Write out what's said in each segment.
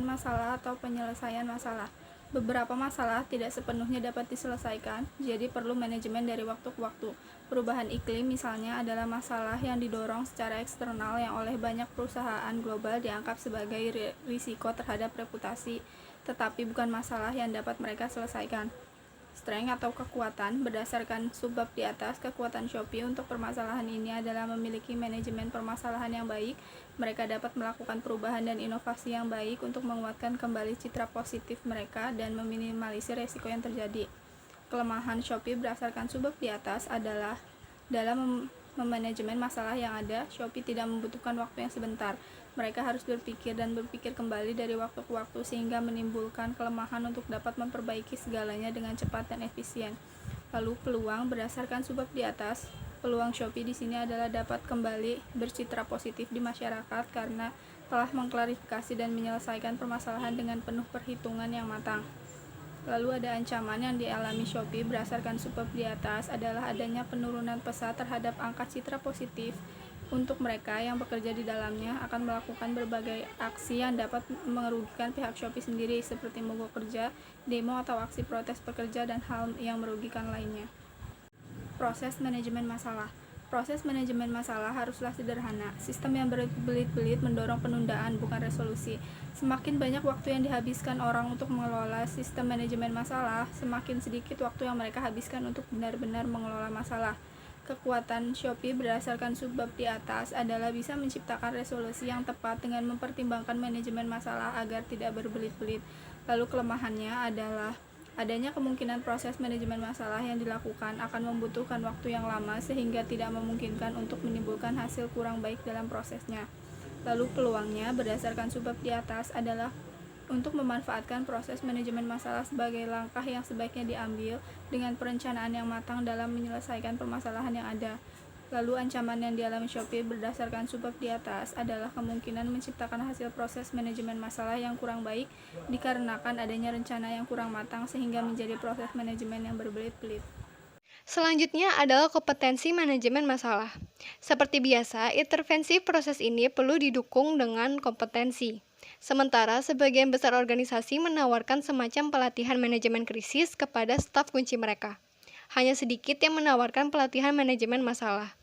masalah atau penyelesaian masalah. Beberapa masalah tidak sepenuhnya dapat diselesaikan, jadi perlu manajemen dari waktu ke waktu. Perubahan iklim misalnya adalah masalah yang didorong secara eksternal yang oleh banyak perusahaan global dianggap sebagai risiko terhadap reputasi, tetapi bukan masalah yang dapat mereka selesaikan. Strength atau kekuatan, berdasarkan subbab di atas, kekuatan Shopee untuk permasalahan ini adalah memiliki manajemen permasalahan yang baik. Mereka dapat melakukan perubahan dan inovasi yang baik untuk menguatkan kembali citra positif mereka dan meminimalisir resiko yang terjadi. Kelemahan Shopee berdasarkan subbab di atas adalah dalam memanajemen masalah yang ada. Shopee tidak membutuhkan waktu yang sebentar. Mereka harus berpikir dan berpikir kembali dari waktu ke waktu sehingga menimbulkan kelemahan untuk dapat memperbaiki segalanya dengan cepat dan efisien. Lalu peluang berdasarkan subbab di atas. Peluang Shopee di sini adalah dapat kembali bercitra positif di masyarakat karena telah mengklarifikasi dan menyelesaikan permasalahan dengan penuh perhitungan yang matang. Lalu ada ancaman yang dialami Shopee berdasarkan subbab di atas adalah adanya penurunan pesat terhadap angka citra positif. Untuk mereka yang bekerja di dalamnya akan melakukan berbagai aksi yang dapat merugikan pihak Shopee sendiri seperti mogok kerja, demo atau aksi protes pekerja dan hal yang merugikan lainnya. Proses manajemen masalah. Proses manajemen masalah haruslah sederhana. Sistem yang berbelit-belit mendorong penundaan, bukan resolusi. Semakin banyak waktu yang dihabiskan orang untuk mengelola sistem manajemen masalah, semakin sedikit waktu yang mereka habiskan untuk benar-benar mengelola masalah. Kekuatan Shopee berdasarkan subbab di atas adalah bisa menciptakan resolusi yang tepat dengan mempertimbangkan manajemen masalah agar tidak berbelit-belit. Lalu kelemahannya adalah adanya kemungkinan proses manajemen masalah yang dilakukan akan membutuhkan waktu yang lama sehingga tidak memungkinkan untuk menimbulkan hasil kurang baik dalam prosesnya. Lalu peluangnya berdasarkan subbab di atas adalah untuk memanfaatkan proses manajemen masalah sebagai langkah yang sebaiknya diambil dengan perencanaan yang matang dalam menyelesaikan permasalahan yang ada. Lalu ancaman yang dialami Shopee berdasarkan subbab di atas adalah kemungkinan menciptakan hasil proses manajemen masalah yang kurang baik dikarenakan adanya rencana yang kurang matang sehingga menjadi proses manajemen yang berbelit-belit. Selanjutnya adalah kompetensi manajemen masalah. Seperti biasa, intervensi proses ini perlu didukung dengan kompetensi. Sementara sebagian besar organisasi menawarkan semacam pelatihan manajemen krisis kepada staf kunci mereka. Hanya sedikit yang menawarkan pelatihan manajemen masalah.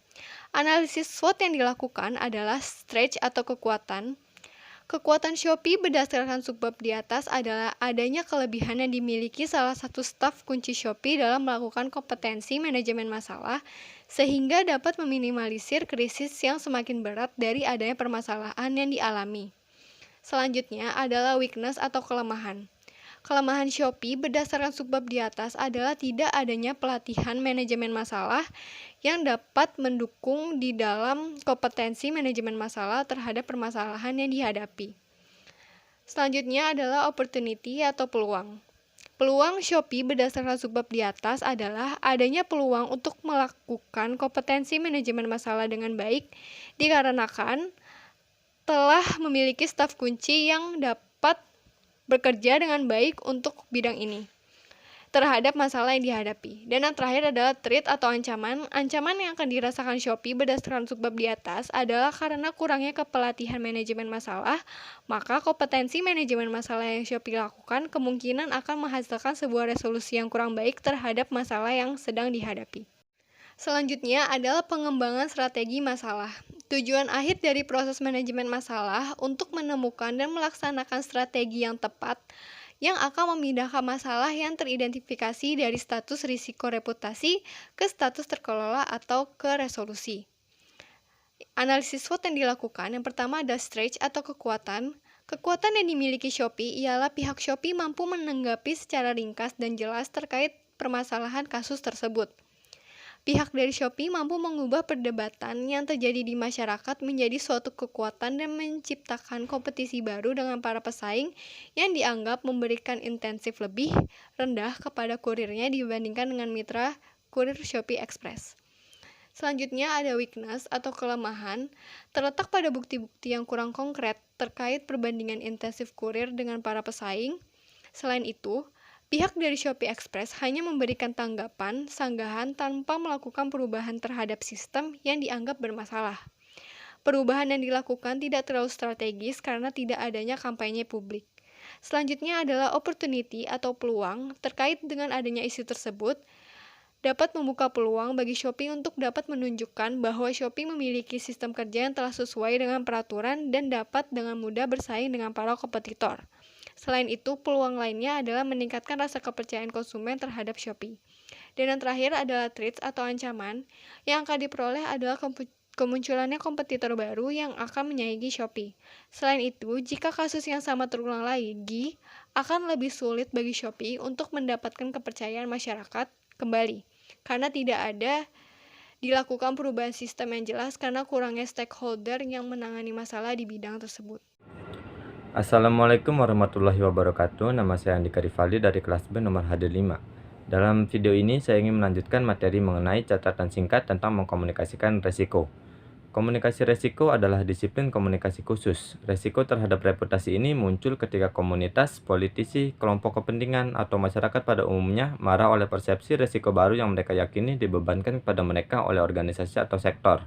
Analisis SWOT yang dilakukan adalah stretch atau kekuatan. Kekuatan Shopee berdasarkan subbab di atas adalah adanya kelebihan yang dimiliki salah satu staf kunci Shopee dalam melakukan kompetensi manajemen masalah, sehingga dapat meminimalisir krisis yang semakin berat dari adanya permasalahan yang dialami. Selanjutnya adalah weakness atau kelemahan. Kelemahan Shopee berdasarkan subbab di atas adalah tidak adanya pelatihan manajemen masalah yang dapat mendukung di dalam kompetensi manajemen masalah terhadap permasalahan yang dihadapi. Selanjutnya adalah opportunity atau peluang. Peluang Shopee berdasarkan subbab di atas adalah adanya peluang untuk melakukan kompetensi manajemen masalah dengan baik dikarenakan telah memiliki staf kunci yang dapat bekerja dengan baik untuk bidang ini terhadap masalah yang dihadapi. Dan yang terakhir adalah threat atau ancaman. Ancaman yang akan dirasakan Shopee berdasarkan subbab di atas adalah karena kurangnya kepelatihan manajemen masalah, maka kompetensi manajemen masalah yang Shopee lakukan kemungkinan akan menghasilkan sebuah resolusi yang kurang baik terhadap masalah yang sedang dihadapi. Selanjutnya adalah pengembangan strategi masalah. Tujuan akhir dari proses manajemen masalah untuk menemukan dan melaksanakan strategi yang tepat yang akan memindahkan masalah yang teridentifikasi dari status risiko reputasi ke status terkelola atau ke resolusi. Analisis SWOT yang dilakukan, yang pertama ada stretch atau kekuatan. Kekuatan yang dimiliki Shopee ialah pihak Shopee mampu menanggapi secara ringkas dan jelas terkait permasalahan kasus tersebut. Pihak dari Shopee mampu mengubah perdebatan yang terjadi di masyarakat menjadi suatu kekuatan dan menciptakan kompetisi baru dengan para pesaing yang dianggap memberikan intensif lebih rendah kepada kurirnya dibandingkan dengan mitra kurir Shopee Express. Selanjutnya ada weakness atau kelemahan, terletak pada bukti-bukti yang kurang konkret terkait perbandingan intensif kurir dengan para pesaing. Selain itu, pihak dari Shopee Express hanya memberikan tanggapan, sanggahan tanpa melakukan perubahan terhadap sistem yang dianggap bermasalah. Perubahan yang dilakukan tidak terlalu strategis karena tidak adanya kampanye publik. Selanjutnya adalah opportunity atau peluang terkait dengan adanya isu tersebut dapat membuka peluang bagi Shopee untuk dapat menunjukkan bahwa Shopee memiliki sistem kerja yang telah sesuai dengan peraturan dan dapat dengan mudah bersaing dengan para kompetitor. Selain itu, peluang lainnya adalah meningkatkan rasa kepercayaan konsumen terhadap Shopee. Dan yang terakhir adalah threats atau ancaman yang akan diperoleh adalah kemunculannya kompetitor baru yang akan menyaingi Shopee. Selain itu, jika kasus yang sama terulang lagi, akan lebih sulit bagi Shopee untuk mendapatkan kepercayaan masyarakat kembali, karena tidak ada dilakukan perubahan sistem yang jelas karena kurangnya stakeholder yang menangani masalah di bidang tersebut. Assalamualaikum warahmatullahi wabarakatuh. Nama saya Andika Rivaldi dari kelas B nomor HD5. Dalam video ini saya ingin melanjutkan materi mengenai catatan singkat tentang mengkomunikasikan resiko. Komunikasi resiko adalah disiplin komunikasi khusus. Resiko terhadap reputasi ini muncul ketika komunitas, politisi, kelompok kepentingan, atau masyarakat pada umumnya marah oleh persepsi resiko baru yang mereka yakini dibebankan kepada mereka oleh organisasi atau sektor.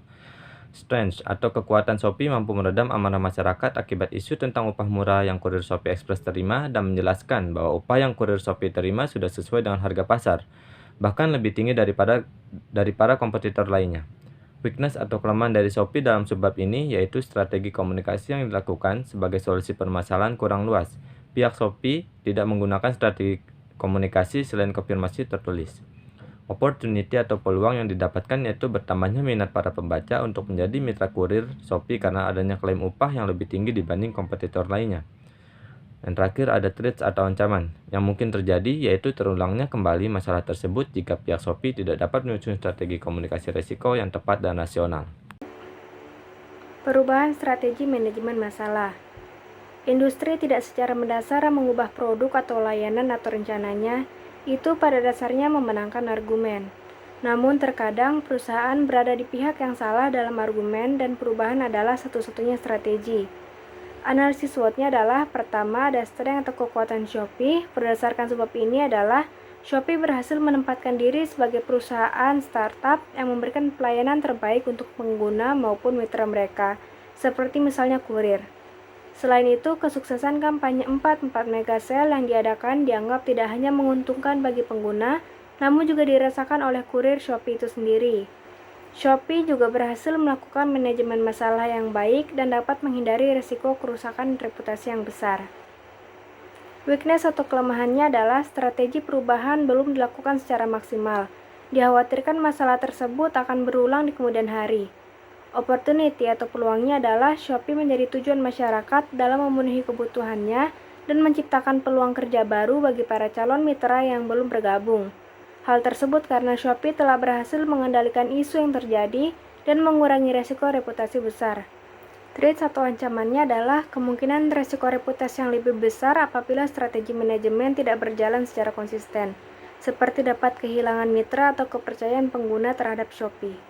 Strength atau kekuatan Shopee mampu meredam amarah masyarakat akibat isu tentang upah murah yang kurir Shopee Express terima dan menjelaskan bahwa upah yang kurir Shopee terima sudah sesuai dengan harga pasar, bahkan lebih tinggi daripada para kompetitor lainnya. Weakness atau kelemahan dari Shopee dalam subbab ini yaitu strategi komunikasi yang dilakukan sebagai solusi permasalahan kurang luas. Pihak Shopee tidak menggunakan strategi komunikasi selain konfirmasi tertulis. Opportunity atau peluang yang didapatkan yaitu bertambahnya minat para pembaca untuk menjadi mitra kurir Shopee karena adanya klaim upah yang lebih tinggi dibanding kompetitor lainnya. Dan terakhir ada threats atau ancaman yang mungkin terjadi yaitu terulangnya kembali masalah tersebut jika pihak Shopee tidak dapat menyusun strategi komunikasi risiko yang tepat dan rasional. Perubahan strategi manajemen masalah. Industri tidak secara mendasar mengubah produk atau layanan atau rencananya, itu pada dasarnya memenangkan argumen. Namun terkadang perusahaan berada di pihak yang salah dalam argumen dan perubahan adalah satu-satunya strategi. Analisis SWOT-nya adalah pertama ada strength atau kekuatan Shopee. Berdasarkan sebab ini adalah Shopee berhasil menempatkan diri sebagai perusahaan startup yang memberikan pelayanan terbaik untuk pengguna maupun mitra mereka, seperti misalnya kurir. Selain itu, kesuksesan kampanye 4 mega sale yang diadakan dianggap tidak hanya menguntungkan bagi pengguna, namun juga dirasakan oleh kurir Shopee itu sendiri. Shopee juga berhasil melakukan manajemen masalah yang baik dan dapat menghindari risiko kerusakan reputasi yang besar. Weakness atau kelemahannya adalah strategi perubahan belum dilakukan secara maksimal. Dikhawatirkan masalah tersebut akan berulang di kemudian hari. Opportunity atau peluangnya adalah Shopee menjadi tujuan masyarakat dalam memenuhi kebutuhannya dan menciptakan peluang kerja baru bagi para calon mitra yang belum bergabung. Hal tersebut karena Shopee telah berhasil mengendalikan isu yang terjadi dan mengurangi resiko reputasi besar. Threats atau ancamannya adalah kemungkinan resiko reputasi yang lebih besar apabila strategi manajemen tidak berjalan secara konsisten, seperti dapat kehilangan mitra atau kepercayaan pengguna terhadap Shopee.